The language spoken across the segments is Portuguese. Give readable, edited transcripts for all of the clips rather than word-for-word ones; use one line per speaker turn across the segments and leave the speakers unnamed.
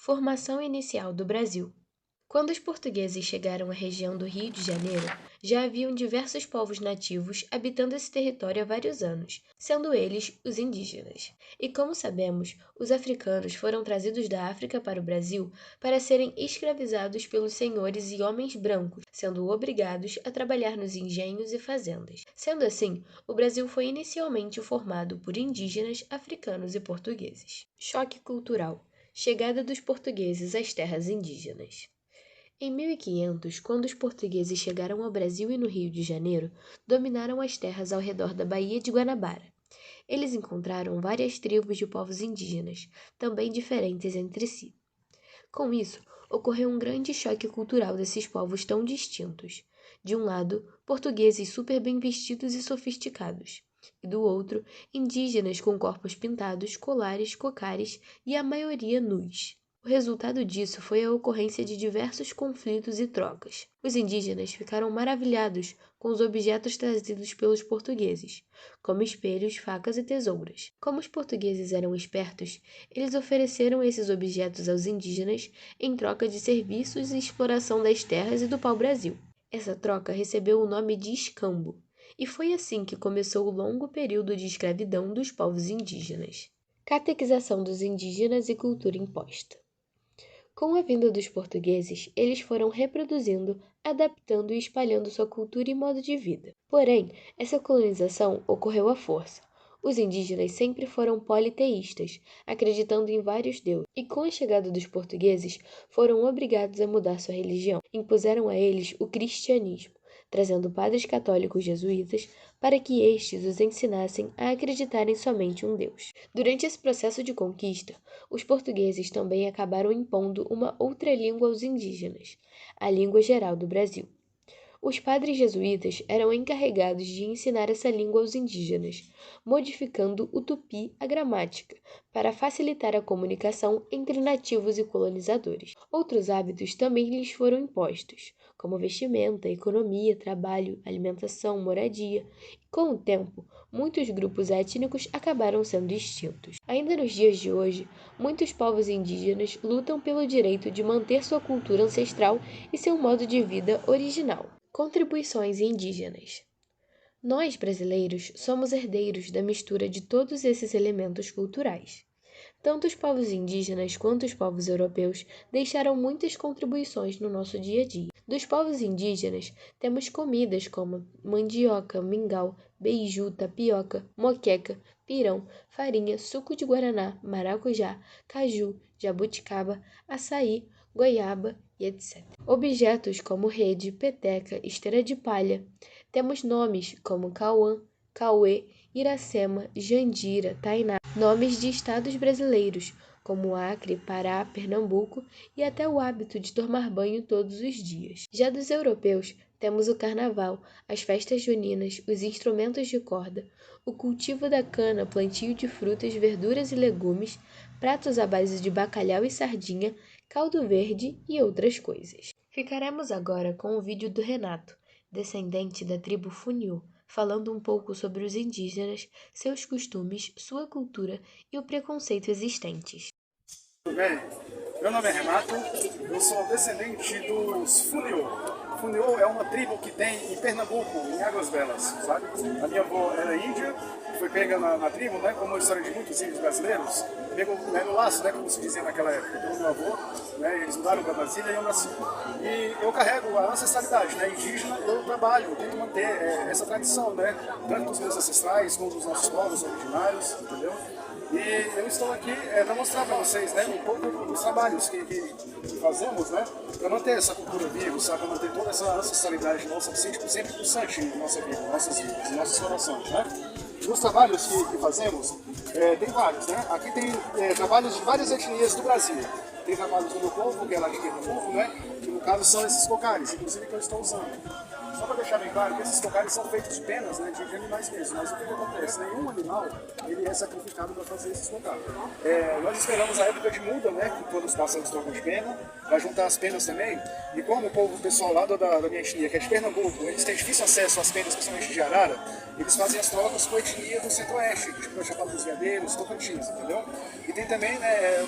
Formação inicial do Brasil. Quando os portugueses chegaram à região do Rio de Janeiro, já haviam diversos povos nativos habitando esse território há vários anos, sendo eles os indígenas. E como sabemos, os africanos foram trazidos da África para o Brasil para serem escravizados pelos senhores e homens brancos, sendo obrigados a trabalhar nos engenhos e fazendas. Sendo assim, o Brasil foi inicialmente formado por indígenas, africanos e portugueses. Choque cultural. Chegada dos portugueses às terras indígenas. Em 1500, quando os portugueses chegaram ao Brasil e no Rio de Janeiro, dominaram as terras ao redor da Baía de Guanabara. Eles encontraram várias tribos de povos indígenas, também diferentes entre si. Com isso, ocorreu um grande choque cultural desses povos tão distintos. De um lado, portugueses super bem vestidos e sofisticados, e do outro, indígenas com corpos pintados, colares, cocares e a maioria nus. O resultado disso foi a ocorrência de diversos conflitos e trocas. Os indígenas ficaram maravilhados com os objetos trazidos pelos portugueses, como espelhos, facas e tesouras. Como os portugueses eram espertos, eles ofereceram esses objetos aos indígenas em troca de serviços e exploração das terras e do pau-brasil. Essa troca recebeu o nome de escambo, e foi assim que começou o longo período de escravidão dos povos indígenas. Catequização dos indígenas e cultura imposta. Com a vinda dos portugueses, eles foram reproduzindo, adaptando e espalhando sua cultura e modo de vida. Porém, essa colonização ocorreu à força. Os indígenas sempre foram politeístas, acreditando em vários deuses, e com a chegada dos portugueses, foram obrigados a mudar sua religião. Impuseram a eles o cristianismo, trazendo padres católicos jesuítas para que estes os ensinassem a acreditar em somente um Deus. Durante esse processo de conquista, os portugueses também acabaram impondo uma outra língua aos indígenas, a língua geral do Brasil. Os padres jesuítas eram encarregados de ensinar essa língua aos indígenas, modificando o tupi, a gramática, para facilitar a comunicação entre nativos e colonizadores. Outros hábitos também lhes foram impostos, como vestimenta, economia, trabalho, alimentação, moradia. E, com o tempo, muitos grupos étnicos acabaram sendo extintos. Ainda nos dias de hoje, muitos povos indígenas lutam pelo direito de manter sua cultura ancestral e seu modo de vida original. Contribuições indígenas. Nós, brasileiros, somos herdeiros da mistura de todos esses elementos culturais. Tanto os povos indígenas quanto os povos europeus deixaram muitas contribuições no nosso dia a dia. Dos povos indígenas, temos comidas como mandioca, mingau, beiju, tapioca, moqueca, pirão, farinha, suco de guaraná, maracujá, caju, jabuticaba, açaí, goiaba e etc. Objetos como rede, peteca, esteira de palha. Temos nomes como Cauã, Cauê, Iracema, Jandira, Tainá. Nomes de estados brasileiros, como Acre, Pará, Pernambuco e até o hábito de tomar banho todos os dias. Já dos europeus, temos o carnaval, as festas juninas, os instrumentos de corda, o cultivo da cana, plantio de frutas, verduras e legumes, pratos à base de bacalhau e sardinha, caldo verde e outras coisas. Ficaremos agora com o vídeo do Renato, descendente da tribo Funiô, falando um pouco sobre os indígenas, seus costumes, sua cultura e o preconceito existentes.
Tudo bem? Meu nome é Renato, eu sou descendente dos Funiô. Funiô é uma tribo que tem em Pernambuco, em Águas Belas, sabe? A minha avó era índia, foi pega na tribo, né, como a história de muitos índios brasileiros, pegou no laço, né, como se dizia naquela época, pelo meu avô, né, eles mudaram para Brasília e eu nasci. E eu carrego a ancestralidade, né, indígena, eu trabalho, eu tento manter essa tradição, né, tanto dos meus ancestrais como dos nossos povos originários, entendeu? E eu estou aqui para mostrar para vocês, né, um pouco dos trabalhos que fazemos, né, para manter essa cultura viva, sabe, para manter toda essa ancestralidade nossa, sempre pulsante em nossa vida, em nossas vidas, em nossos corações, né. Os trabalhos que fazemos, tem vários, né, aqui tem trabalhos de várias etnias do Brasil. Tem trabalhos do meu povo, que é lá de Pernambuco, né, que no caso são esses cocares, inclusive que eu estou usando. Só para deixar bem claro que esses cocares são feitos de penas, né, de animais mesmo, mas o que acontece? Nenhum animal ele é sacrificado para fazer esses cocares. Nós esperamos a época de muda, né, que quando os pássaros trocam de pena, para juntar as penas também, e como o pessoal lá da minha etnia, que é de Pernambuco, eles têm difícil acesso às penas, principalmente de arara, eles fazem as trocas com a etnia do centro-oeste, tipo a Chapada dos Veadeiros, Tocantins, entendeu? E tem também, né,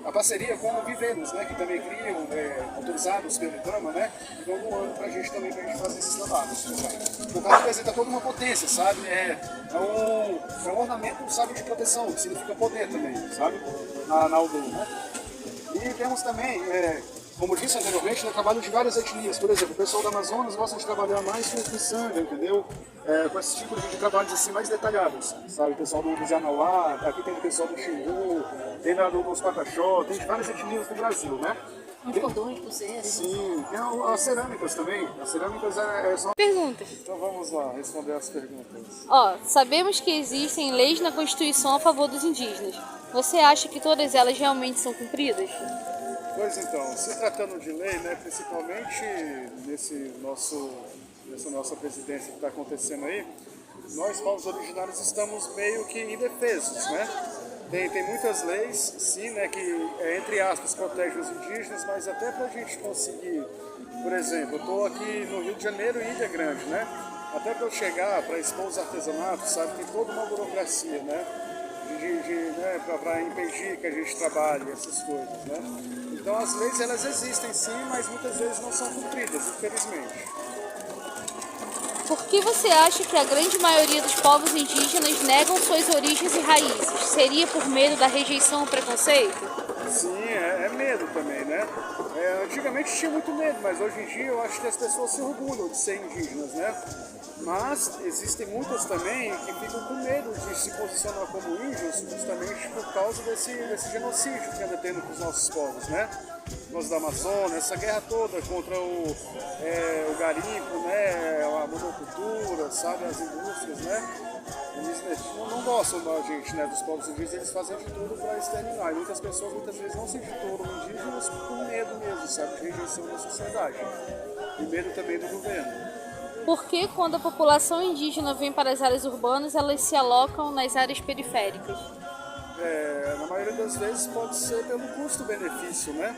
a parceria com viveiros, né, que também criam, autorizados pelo IBAMA, né, e vão doando pra gente também, pra gente fazer esses trabalhos. O carro representa toda uma potência, sabe? É um ornamento, sabe, de proteção, que significa poder também, sabe? Na aldeia, né? E temos também, como disse anteriormente, trabalho de várias etnias. Por exemplo, o pessoal do Amazonas gosta de trabalhar mais com sangue, entendeu? Com esse tipo de trabalhos assim mais detalhados, sabe? O pessoal do Zanauá, aqui tem o pessoal do Xingu, tem dos Pataxó, tem de várias etnias do Brasil, né?
Uns cordões, pulseiras.
Sim, tem as cerâmicas também. As cerâmicas são...
Perguntas.
Então vamos lá, responder as perguntas.
Sabemos que existem leis na Constituição a favor dos indígenas. Você acha que todas elas realmente são cumpridas?
Pois então, se tratando de lei, né, principalmente nessa nossa presidência que está acontecendo aí, nós, povos originários, estamos meio que indefesos, né? Tem muitas leis, sim, né, que, entre aspas, protegem os indígenas, mas até para a gente conseguir, por exemplo, eu estou aqui no Rio de Janeiro, em Ilha Grande, né? Até para eu chegar, para expor os artesanatos, sabe, tem toda uma burocracia, né? Né, para impedir que a gente trabalhe essas coisas, né? Então as leis, elas existem sim, mas muitas vezes não são cumpridas, infelizmente.
Por que você acha que a grande maioria dos povos indígenas negam suas origens e raízes? Seria por medo da rejeição ou preconceito?
Sim, é medo também, né? Antigamente tinha muito medo, mas hoje em dia eu acho que as pessoas se orgulham de ser indígenas, né? Mas existem muitas também que ficam com medo de se posicionar como índios justamente por causa desse genocídio que anda tendo com os nossos povos, né? Nós da Amazônia, essa guerra toda contra o garimpo, né? A monocultura, sabe? As indústrias, né? Eles não gostam da gente, né? Dos povos indígenas, eles fazem de tudo para exterminar. E muitas pessoas muitas vezes não se intitulam indígenas por medo mesmo, sabe? De rejeição da sociedade. E medo também do governo.
Por que, quando a população indígena vem para as áreas urbanas, elas se alocam nas áreas periféricas?
Na maioria das vezes pode ser pelo custo-benefício, né?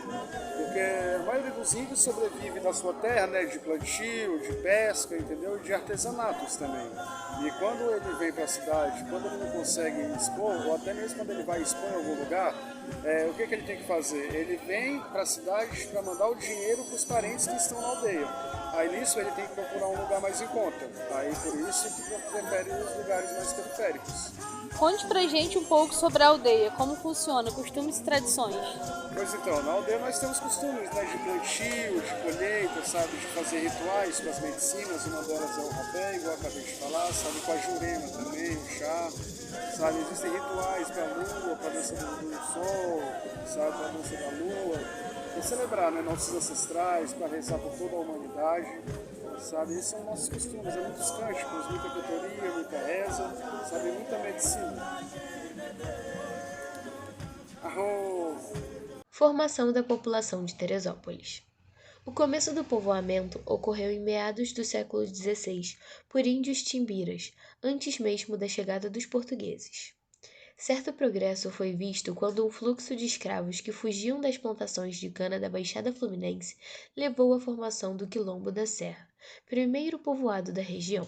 Porque a maioria dos índios sobrevive na sua terra, né? De plantio, de pesca, entendeu? De artesanatos também. E quando ele vem para a cidade, quando ele não consegue expor, ou até mesmo quando ele vai expor em algum lugar, o que ele tem que fazer? Ele vem para a cidade para mandar o dinheiro para os parentes que estão na aldeia. Aí nisso ele tem que procurar um lugar mais em conta. Aí por isso que prefere os lugares mais periféricos.
Conte pra gente um pouco sobre a aldeia, como funciona, costumes e tradições.
Pois então, na aldeia nós temos costumes, né, de plantio, de colheita, sabe, de fazer rituais com as medicinas, uma delas é o rapé, igual eu acabei de falar, sabe, com a jurema também, o chá, sabe, existem rituais para a lua, para a dança do sol, sabe, para a dança da lua, para celebrar, né, nossos ancestrais, para rezar por toda a humanidade. Sabe, esses são nossos costumes, muitos cânticos, muita cantoria, muita reza, sabe, muita medicina.
Formação da população de Teresópolis. O começo do povoamento ocorreu em meados do século XVI por índios timbiras, antes mesmo da chegada dos portugueses. Certo progresso foi visto quando um fluxo de escravos que fugiam das plantações de cana da Baixada Fluminense levou à formação do Quilombo da Serra, primeiro povoado da região.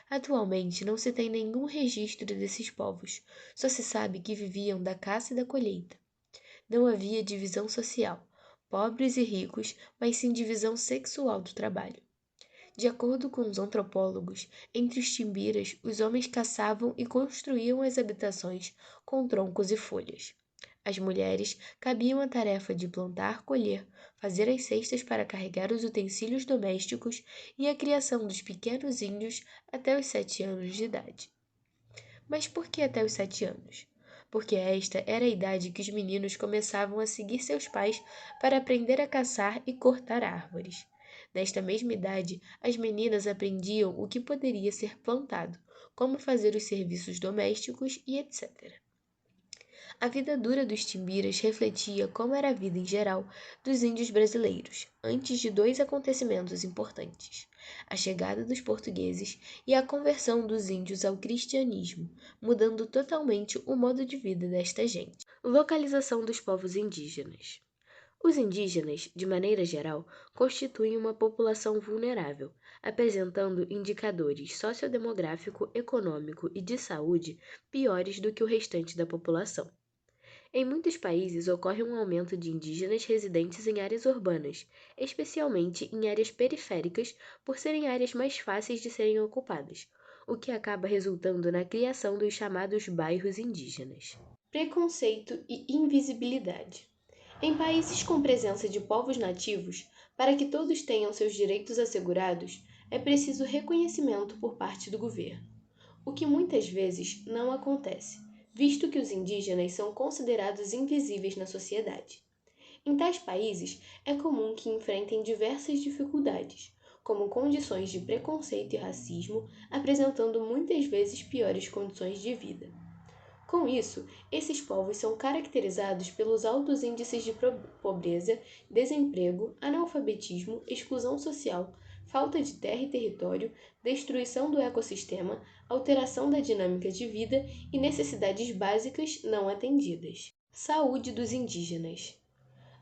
Atualmente não se tem nenhum registro desses povos, só se sabe que viviam da caça e da colheita. Não havia divisão social, pobres e ricos, mas sim divisão sexual do trabalho. De acordo com os antropólogos, entre os timbiras, os homens caçavam e construíam as habitações com troncos e folhas. As mulheres cabiam a tarefa de plantar, colher, fazer as cestas para carregar os utensílios domésticos e a criação dos pequenos índios até os 7 anos de idade. Mas por que até os 7 anos? Porque esta era a idade que os meninos começavam a seguir seus pais para aprender a caçar e cortar árvores. Nesta mesma idade, as meninas aprendiam o que poderia ser plantado, como fazer os serviços domésticos e etc. A vida dura dos timbiras refletia como era a vida em geral dos índios brasileiros, antes de 2 acontecimentos importantes: a chegada dos portugueses e a conversão dos índios ao cristianismo, mudando totalmente o modo de vida desta gente. Localização dos povos indígenas. Os indígenas, de maneira geral, constituem uma população vulnerável, apresentando indicadores sociodemográfico, econômico e de saúde piores do que o restante da população. Em muitos países ocorre um aumento de indígenas residentes em áreas urbanas, especialmente em áreas periféricas, por serem áreas mais fáceis de serem ocupadas, o que acaba resultando na criação dos chamados bairros indígenas. Preconceito e invisibilidade. Em países com presença de povos nativos, para que todos tenham seus direitos assegurados, é preciso reconhecimento por parte do governo, o que muitas vezes não acontece, visto que os indígenas são considerados invisíveis na sociedade. Em tais países, é comum que enfrentem diversas dificuldades, como condições de preconceito e racismo, apresentando muitas vezes piores condições de vida. Com isso, esses povos são caracterizados pelos altos índices de pobreza, desemprego, analfabetismo, exclusão social, falta de terra e território, destruição do ecossistema, alteração da dinâmica de vida e necessidades básicas não atendidas. Saúde dos indígenas.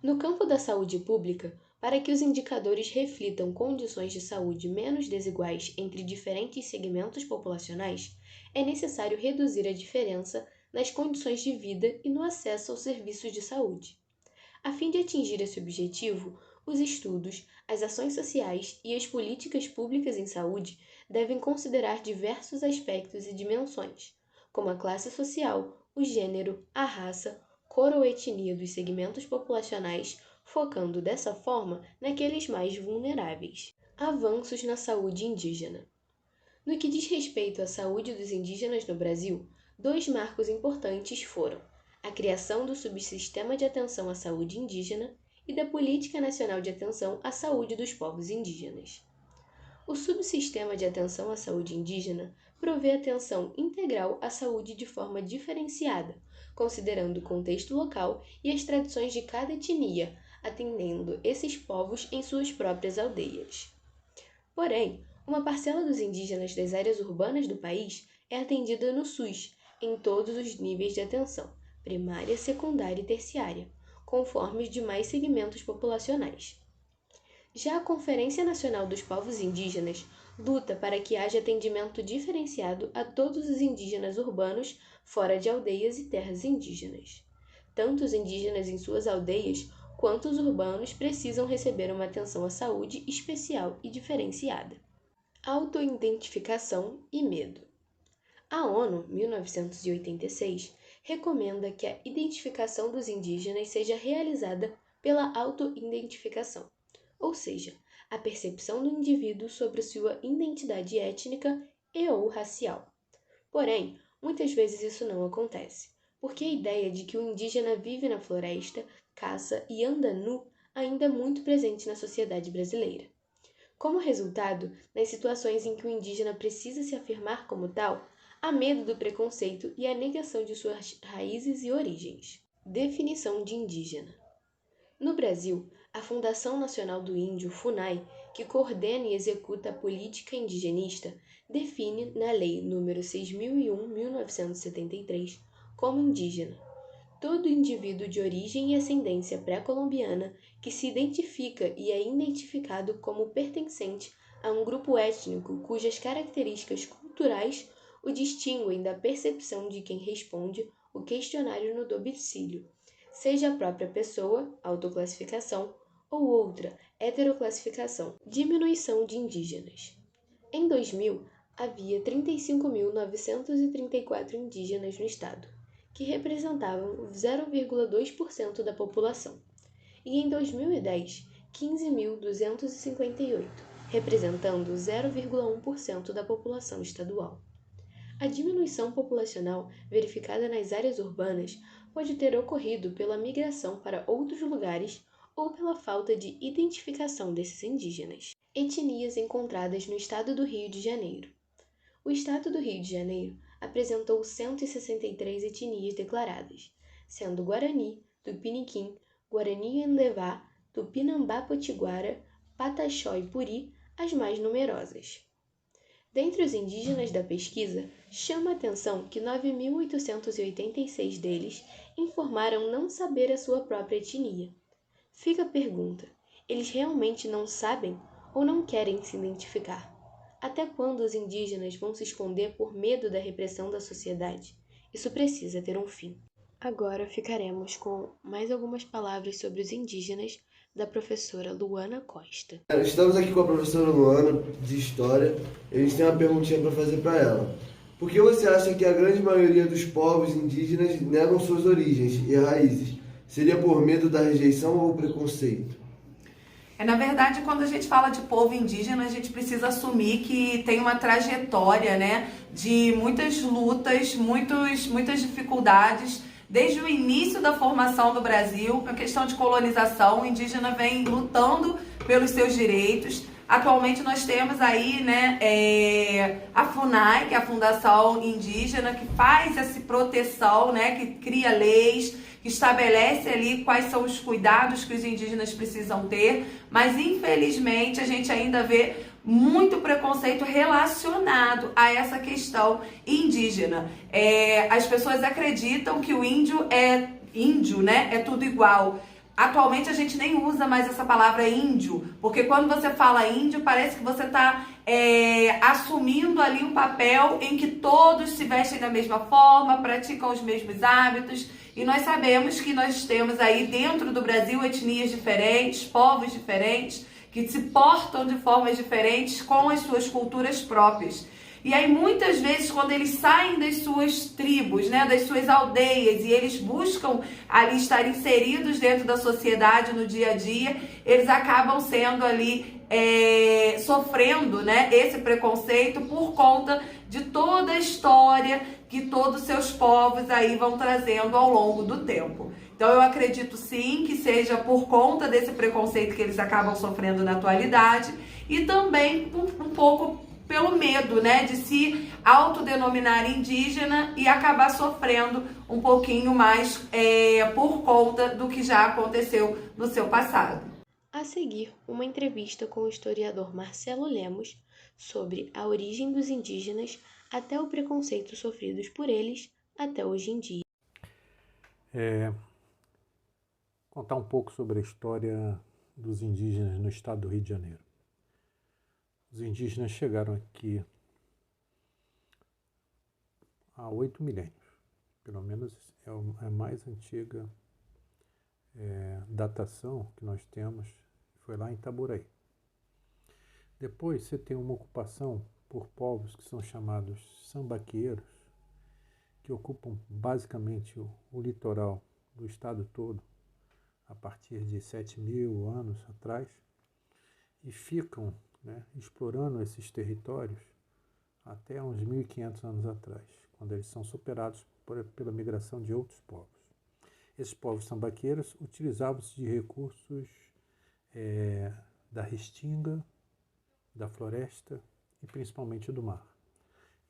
No campo da saúde pública, para que os indicadores reflitam condições de saúde menos desiguais entre diferentes segmentos populacionais, é necessário reduzir a diferença nas condições de vida e no acesso aos serviços de saúde. A fim de atingir esse objetivo, os estudos, as ações sociais e as políticas públicas em saúde devem considerar diversos aspectos e dimensões, como a classe social, o gênero, a raça, cor ou etnia dos segmentos populacionais, focando dessa forma naqueles mais vulneráveis. Avanços na saúde indígena. No que diz respeito à saúde dos indígenas no Brasil, dois marcos importantes foram a criação do Subsistema de Atenção à Saúde Indígena e da Política Nacional de Atenção à Saúde dos Povos Indígenas. O Subsistema de Atenção à Saúde Indígena provê atenção integral à saúde de forma diferenciada, considerando o contexto local e as tradições de cada etnia, atendendo esses povos em suas próprias aldeias. Porém, uma parcela dos indígenas das áreas urbanas do país é atendida no SUS, em todos os níveis de atenção, primária, secundária e terciária, conforme os demais segmentos populacionais. Já a Conferência Nacional dos Povos Indígenas luta para que haja atendimento diferenciado a todos os indígenas urbanos fora de aldeias e terras indígenas. Tanto os indígenas em suas aldeias quanto os urbanos precisam receber uma atenção à saúde especial e diferenciada. Autoidentificação e medo. A ONU, 1986, recomenda que a identificação dos indígenas seja realizada pela autoidentificação, ou seja, a percepção do indivíduo sobre sua identidade étnica e ou racial. Porém, muitas vezes isso não acontece, porque a ideia de que o indígena vive na floresta, caça e anda nu ainda é muito presente na sociedade brasileira. Como resultado, nas situações em que o indígena precisa se afirmar como tal, há medo do preconceito e a negação de suas raízes e origens. Definição de indígena. No Brasil, a Fundação Nacional do Índio, FUNAI, que coordena e executa a política indigenista, define na Lei nº 6001/1973 como indígena todo indivíduo de origem e ascendência pré-colombiana que se identifica e é identificado como pertencente a um grupo étnico cujas características culturais o distinguem da percepção de quem responde o questionário no domicílio, seja a própria pessoa, autoclassificação, ou outra, heteroclassificação. Diminuição de indígenas. Em 2000, havia 35.934 indígenas no estado, que representavam 0,2% da população, e em 2010, 15.258, representando 0,1% da população estadual. A diminuição populacional verificada nas áreas urbanas pode ter ocorrido pela migração para outros lugares ou pela falta de identificação desses indígenas. Etnias encontradas no estado do Rio de Janeiro. O estado do Rio de Janeiro apresentou 163 etnias declaradas, sendo Guarani, Tupiniquim, Guarani-Endevá, Tupinambá-Potiguara, Pataxó e Puri as mais numerosas. Dentre os indígenas da pesquisa, chama a atenção que 9.886 deles informaram não saber a sua própria etnia. Fica a pergunta: eles realmente não sabem ou não querem se identificar? Até quando os indígenas vão se esconder por medo da repressão da sociedade? Isso precisa ter um fim. Agora ficaremos com mais algumas palavras sobre os indígenas da professora Luana Costa.
Estamos aqui com a professora Luana, de História, e a gente tem uma perguntinha para fazer para ela. Por que você acha que a grande maioria dos povos indígenas negam suas origens e raízes? Seria por medo da rejeição ou preconceito?
Na verdade, quando a gente fala de povo indígena, a gente precisa assumir que tem uma trajetória, né, de muitas lutas, muitas dificuldades. Desde o início da formação do Brasil, a questão de colonização, o indígena vem lutando pelos seus direitos. Atualmente nós temos aí, né, a FUNAI, que é a Fundação Indígena, que faz essa proteção, né, que cria leis, que estabelece ali quais são os cuidados que os indígenas precisam ter, mas infelizmente a gente ainda vê muito preconceito relacionado a essa questão indígena. As pessoas acreditam que o índio, né, é tudo igual. Atualmente a gente nem usa mais essa palavra índio, porque quando você fala índio, parece que você está assumindo ali um papel em que todos se vestem da mesma forma, praticam os mesmos hábitos, e nós sabemos que nós temos aí dentro do Brasil etnias diferentes, povos diferentes, que se portam de formas diferentes com as suas culturas próprias. E aí muitas vezes quando eles saem das suas tribos, né, das suas aldeias, e eles buscam ali estar inseridos dentro da sociedade no dia a dia, eles acabam sendo ali sofrendo, né, esse preconceito por conta de toda a história que todos os seus povos aí vão trazendo ao longo do tempo. Então eu acredito sim que seja por conta desse preconceito que eles acabam sofrendo na atualidade, e também um pouco pelo medo, né, de se autodenominar indígena e acabar sofrendo um pouquinho mais por conta do que já aconteceu no seu passado.
A seguir, uma entrevista com o historiador Marcelo Lemos sobre a origem dos indígenas até o preconceito sofridos por eles até hoje em dia.
Contar um pouco sobre a história dos indígenas no estado do Rio de Janeiro. Os indígenas chegaram aqui há 8 milênios, pelo menos é a mais antiga datação que nós temos, foi lá em Itaboraí. Depois você tem uma ocupação por povos que são chamados sambaqueiros, que ocupam basicamente o litoral do estado todo, a partir de 7.000 anos atrás, e ficam, né, explorando esses territórios até uns 1.500 anos atrás, quando eles são superados pela migração de outros povos. Esses povos sambaqueiros utilizavam-se de recursos da restinga, da floresta e principalmente do mar.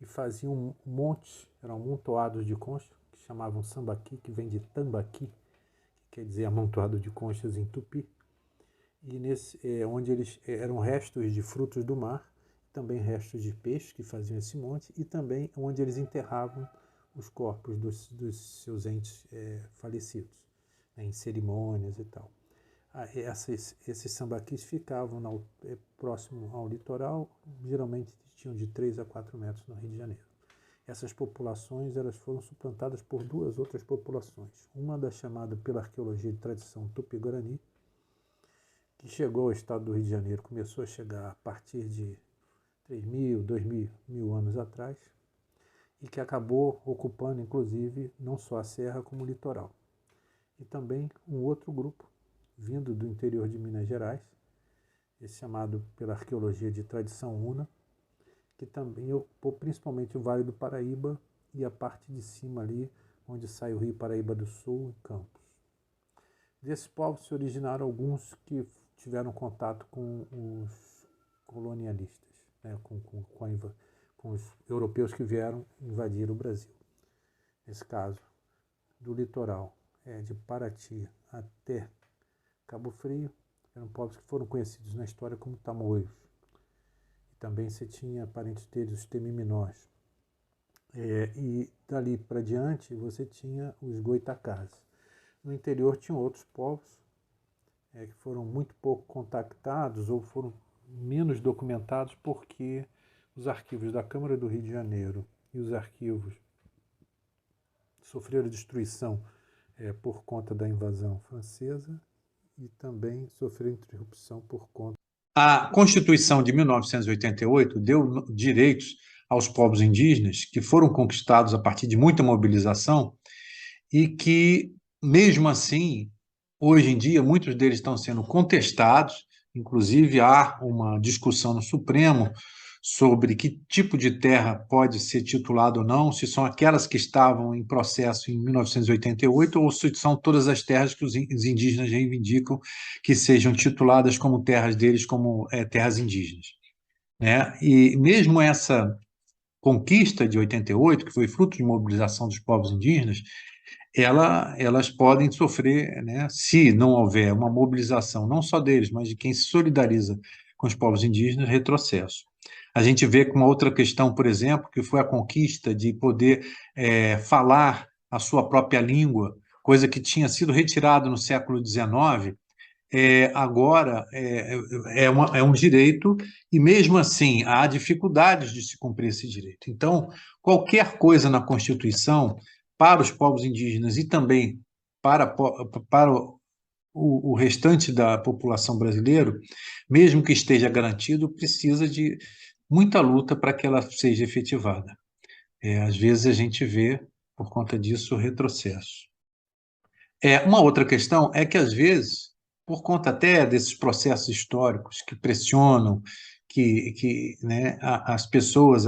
E faziam montes, eram amontoados de conchas, que chamavam sambaqui, que vem de tambaqui, que quer dizer amontoado de conchas em tupi, e onde eles eram restos de frutos do mar, também restos de peixes que faziam esse monte, e também onde eles enterravam os corpos dos seus entes falecidos, né, em cerimônias e tal. Esses sambaquis ficavam próximo ao litoral, geralmente tinham de 3 a 4 metros no Rio de Janeiro. Essas populações elas foram suplantadas por 2 outras populações, uma da chamada pela arqueologia de tradição Tupi-Guarani, que chegou ao estado do Rio de Janeiro, começou a chegar a partir de 3.000, 2.000 anos atrás, e que acabou ocupando, inclusive, não só a serra, como o litoral. E também um outro grupo, vindo do interior de Minas Gerais, esse chamado pela arqueologia de tradição Una, que também ocupou principalmente o Vale do Paraíba e a parte de cima ali, onde sai o Rio Paraíba do Sul e Campos. Desses povos se originaram alguns que tiveram contato com os colonialistas, né, com os europeus que vieram invadir o Brasil. Nesse caso, do litoral de Paraty até Cabo Frio, eram povos que foram conhecidos na história como tamoios. E também você tinha parentes deles, os temiminós. E dali para diante você tinha os goitacás. No interior tinham outros povos que foram muito pouco contactados ou foram menos documentados porque os arquivos da Câmara do Rio de Janeiro e os arquivos sofreram destruição por conta da invasão francesa e também sofreu interrupção por conta. A Constituição de 1988 deu direitos aos povos indígenas que foram conquistados a partir de muita mobilização e que, mesmo assim, hoje em dia, muitos deles estão sendo contestados, inclusive há uma discussão no Supremo sobre que tipo de terra pode ser titulada ou não, se são aquelas que estavam em processo em 1988 ou se são todas as terras que os indígenas reivindicam que sejam tituladas como terras deles, como terras indígenas, né? E mesmo essa conquista de 88, que foi fruto de mobilização dos povos indígenas, elas podem sofrer, né, se não houver uma mobilização, não só deles, mas de quem se solidariza com os povos indígenas, retrocesso. A gente vê com uma outra questão, por exemplo, que foi a conquista de poder falar a sua própria língua, coisa que tinha sido retirada no século XIX, agora é um direito, e mesmo assim há dificuldades de se cumprir esse direito. Então, qualquer coisa na Constituição, para os povos indígenas e também para o restante da população brasileira, mesmo que esteja garantido, precisa de muita luta para que ela seja efetivada. Às vezes a gente vê, por conta disso, retrocesso. Uma outra questão é que, às vezes, por conta até desses processos históricos que pressionam né, as pessoas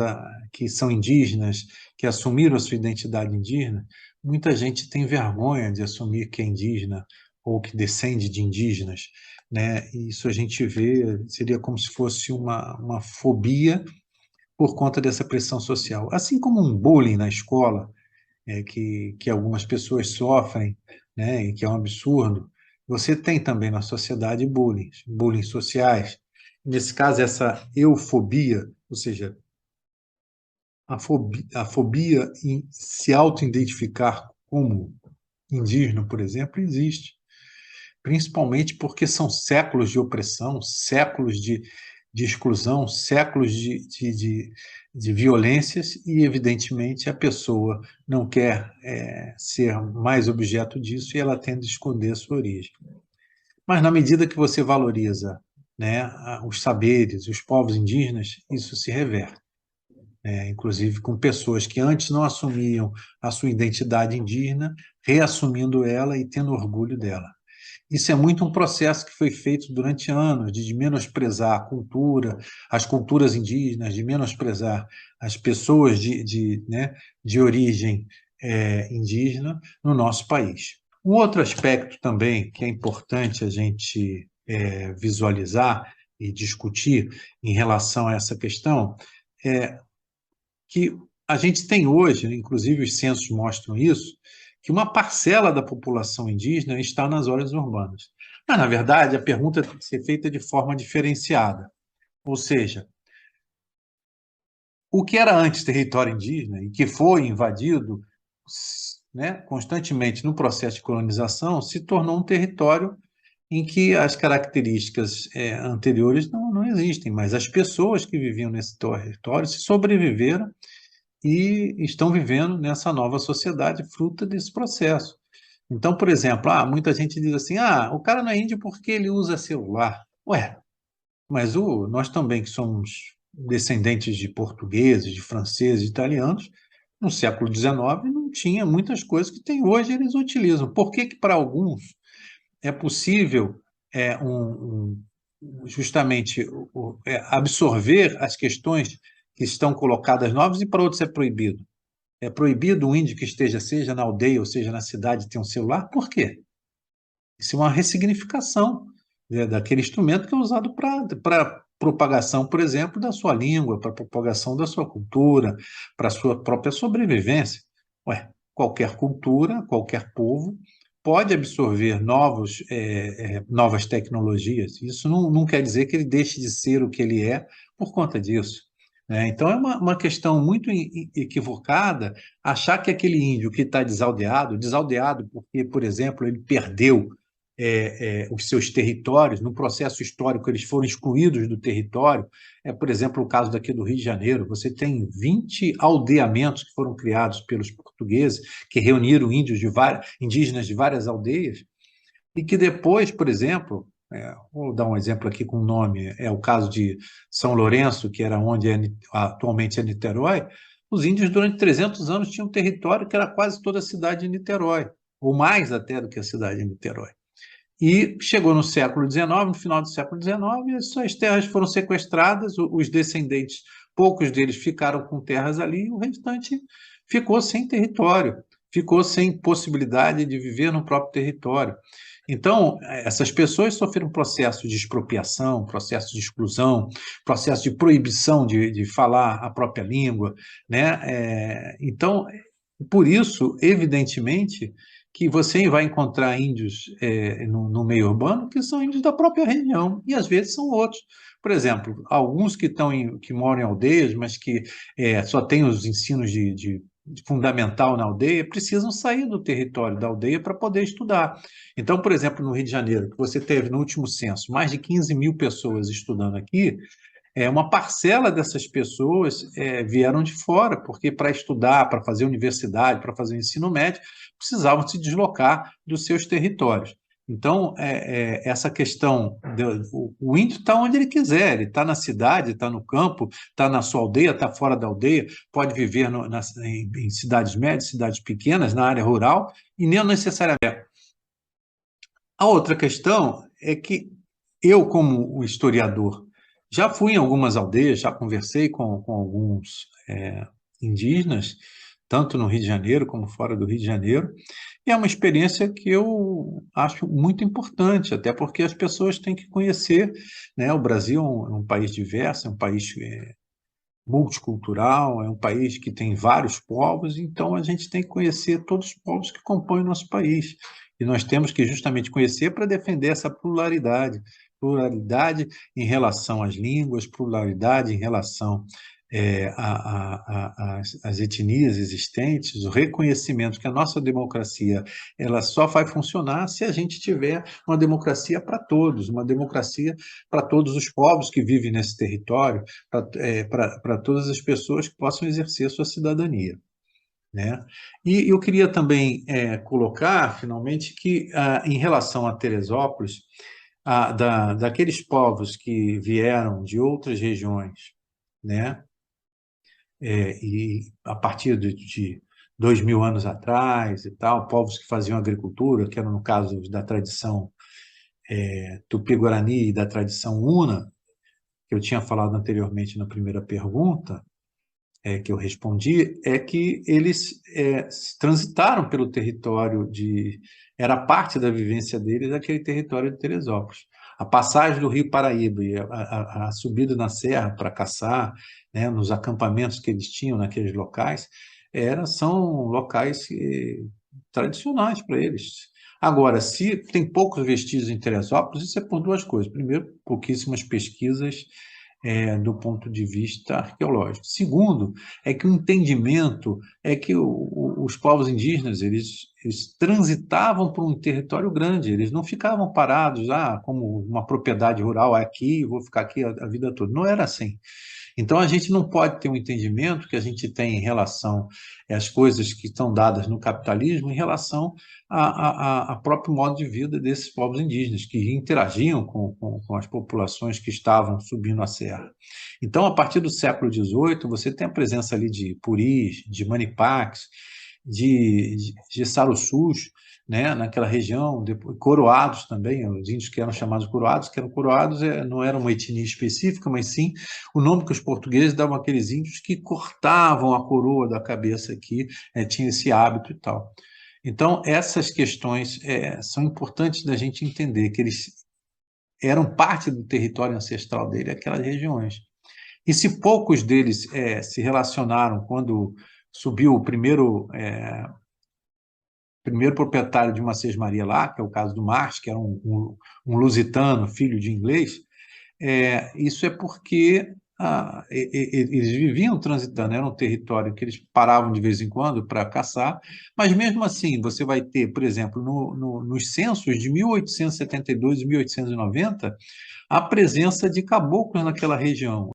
que são indígenas, que assumiram a sua identidade indígena, muita gente tem vergonha de assumir que é indígena ou que descende de indígenas, né? E isso a gente vê, seria como se fosse uma fobia por conta dessa pressão social. Assim como um bullying na escola, que algumas pessoas sofrem, né, e que é um absurdo, você tem também na sociedade bullying sociais. Nesse caso, essa eufobia, ou seja, a fobia em se auto-identificar como indígena, por exemplo, existe. Principalmente porque são séculos de opressão, séculos de exclusão, séculos de violências e, evidentemente, a pessoa não quer ser mais objeto disso e ela tende a esconder a sua origem. Mas, na medida que você valoriza, né, os saberes, os povos indígenas, isso se reverte. Inclusive com pessoas que antes não assumiam a sua identidade indígena, reassumindo ela e tendo orgulho dela. Isso é muito um processo que foi feito durante anos, de menosprezar a cultura, as culturas indígenas, de menosprezar as pessoas né, de origem indígena no nosso país. Um outro aspecto também que é importante a gente visualizar e discutir em relação a essa questão é que a gente tem hoje, inclusive os censos mostram isso, que uma parcela da população indígena está nas áreas urbanas. Mas, na verdade, a pergunta tem que ser feita de forma diferenciada. Ou seja, o que era antes território indígena e que foi invadido, né, constantemente no processo de colonização, se tornou um território em que as características anteriores não existem, mas as pessoas que viviam nesse território se sobreviveram e estão vivendo nessa nova sociedade fruto desse processo. Então, por exemplo, muita gente diz assim, o cara não é índio porque ele usa celular. Ué, mas nós também que somos descendentes de portugueses, de franceses, de italianos, no século XIX não tinha muitas coisas que tem hoje, eles utilizam. Por que para alguns é possível justamente absorver as questões que estão colocadas novas e para outros é proibido? É proibido o índio que seja na aldeia ou seja na cidade, ter um celular? Por quê? Isso é uma ressignificação daquele instrumento que é usado para propagação, por exemplo, da sua língua, para propagação da sua cultura, para a sua própria sobrevivência. Qualquer cultura, qualquer povo pode absorver novas tecnologias. Isso não quer dizer que ele deixe de ser o que ele é por conta disso. Então, é uma questão muito equivocada achar que aquele índio que está desaldeado porque, por exemplo, ele perdeu os seus territórios, no processo histórico eles foram excluídos do território. Por exemplo, o caso daqui do Rio de Janeiro, você tem 20 aldeamentos que foram criados pelos portugueses, que reuniram indígenas de várias aldeias, e que depois, por exemplo, vou dar um exemplo aqui com o nome, é o caso de São Lourenço, que era onde atualmente é Niterói. Os índios, durante 300 anos, tinham um território que era quase toda a cidade de Niterói, ou mais até do que a cidade de Niterói. E chegou no século XIX, no final do século XIX, as suas terras foram sequestradas, os descendentes, poucos deles ficaram com terras ali, e o restante ficou sem território, ficou sem possibilidade de viver no próprio território. Então, essas pessoas sofreram processo de expropriação, processo de exclusão, processo de proibição de falar a própria língua, né? Então, por isso, evidentemente, que você vai encontrar índios no meio urbano que são índios da própria região, e às vezes são outros. Por exemplo, alguns que moram em aldeias, mas que só têm os ensinos de fundamental na aldeia, precisam sair do território da aldeia para poder estudar. Então, por exemplo, no Rio de Janeiro, que você teve no último censo mais de 15 mil pessoas estudando aqui, uma parcela dessas pessoas vieram de fora, porque para estudar, para fazer universidade, para fazer o ensino médio, precisavam se deslocar dos seus territórios. Então, essa questão, o índio está onde ele quiser, ele está na cidade, está no campo, está na sua aldeia, está fora da aldeia, pode viver em cidades médias, cidades pequenas, na área rural, e nem necessariamente. A outra questão é que eu, como historiador, já fui em algumas aldeias, já conversei com alguns indígenas, tanto no Rio de Janeiro como fora do Rio de Janeiro, e é uma experiência que eu acho muito importante, até porque as pessoas têm que conhecer, né? O Brasil é um país diverso, é um país multicultural, é um país que tem vários povos, então a gente tem que conhecer todos os povos que compõem o nosso país. E nós temos que justamente conhecer para defender essa pluralidade em relação às línguas, pluralidade em relação às etnias existentes, o reconhecimento que a nossa democracia ela só vai funcionar se a gente tiver uma democracia para todos, uma democracia para todos os povos que vivem nesse território, para todas as pessoas que possam exercer sua cidadania. Né? E eu queria também colocar, finalmente, que em relação a Teresópolis, daqueles povos que vieram de outras regiões, né? E a partir de 2000 anos atrás e tal, povos que faziam agricultura, que eram no caso da tradição Tupi-Guarani e da tradição Una, que eu tinha falado anteriormente na primeira pergunta, que eu respondi, é que eles transitaram pelo território era parte da vivência deles aquele território de Teresópolis. A passagem do Rio Paraíba e a subida na serra para caçar, né, nos acampamentos que eles tinham naqueles locais, são locais tradicionais para eles. Agora, se tem poucos vestígios em Teresópolis, isso é por duas coisas. Primeiro, pouquíssimas pesquisas do ponto de vista arqueológico. Segundo, é que o entendimento é que os povos indígenas eles transitavam por um território grande, eles não ficavam parados como uma propriedade rural aqui, vou ficar aqui a vida toda. Não era assim. Então, a gente não pode ter um entendimento que a gente tem em relação às coisas que estão dadas no capitalismo em relação ao próprio modo de vida desses povos indígenas, que interagiam com as populações que estavam subindo a serra. Então, a partir do século XVIII, você tem a presença ali de puris, de manipaques, de saruçus, né, naquela região, coroados também, os índios que eram chamados coroados, não era uma etnia específica, mas sim o nome que os portugueses davam àqueles índios que cortavam a coroa da cabeça aqui, tinha esse hábito e tal. Então, essas questões são importantes da gente entender, que eles eram parte do território ancestral dele, aquelas regiões. E se poucos deles se relacionaram quando subiu o primeiro proprietário de uma sesmaria lá, que é o caso do Marte, que era um lusitano, filho de inglês, isso é porque eles viviam transitando, era um território que eles paravam de vez em quando para caçar, mas mesmo assim, você vai ter, por exemplo, nos censos de 1872 e 1890, a presença de caboclos naquela região.